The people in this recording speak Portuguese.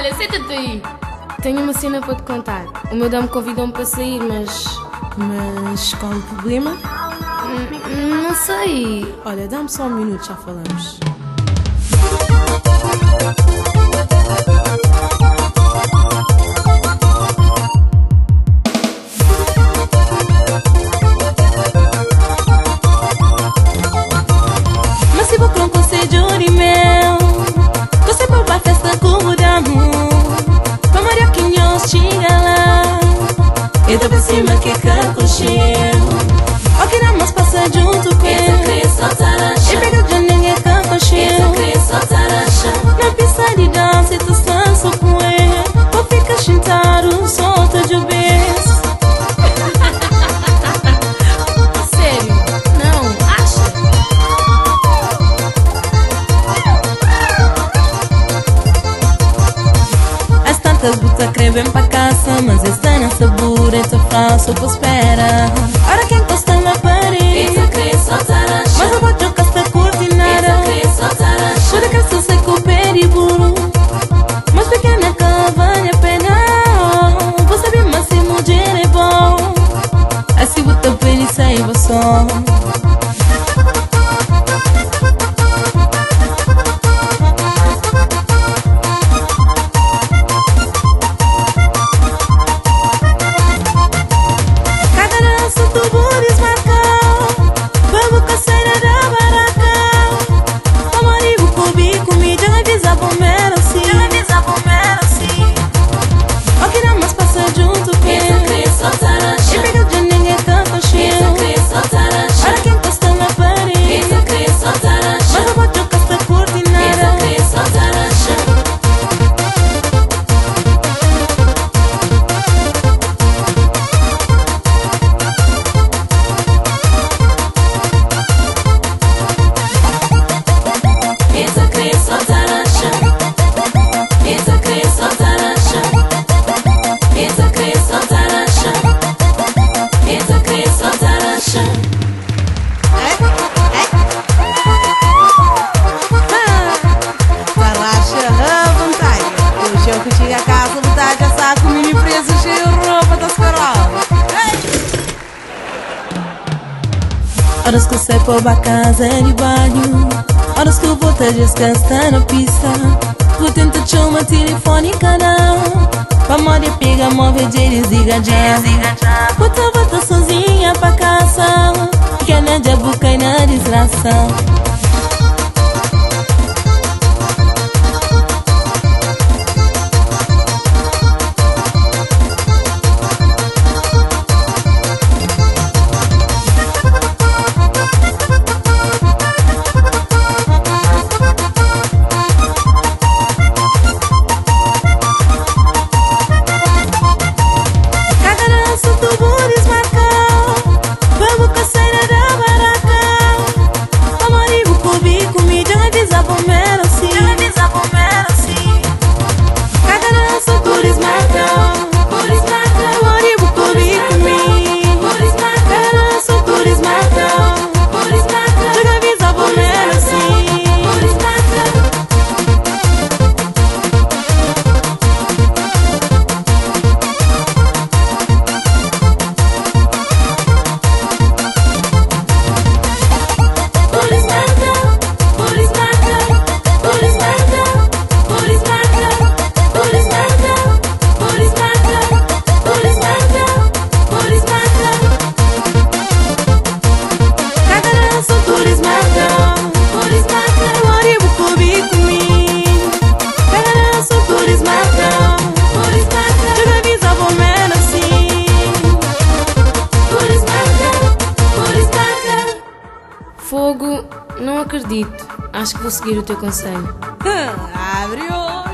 Olha, senta-te aí. Tenho uma cena para te contar. O meu dama convidou-me para sair, mas... Mas qual o problema? Não sei. Olha, dá-me só um minuto, já falamos. Mas se vou com conselho de meu, você vai pra festa com o damo. Pra Maria Quinhos chega lá, e tô pra cima que caco cheio. Ó que não mais passa junto com ele. E pega de ninguém caco cheio. Na pista de dança e tu dança com ele. Vou ficar sentado, solta de vez. Sério? Não, acha? As tantas butas crevem pra casa, mas esta não sabor, esta faço por espera. Ora quem encosta na parede, mas eu vou jogar esta cortinada. Pode que se seco periburu, mas pequena que vale a pena. Vou saber mas se mulher é bom, assim bota bem e sai só. Chega a casa, botar já saco, mini preço, cheio de roupa da escola. Horas que eu saio pra casa de banho, horas que eu vou te desgastar na pista. Vou tentar chamar o telefone canal, pra Maria pegar móvel de desliga já. Vou voltar sozinha pra casa, que a Nádia buca e na desgraça. Fogo, não acredito. Acho que vou seguir o teu conselho. Abre o olho.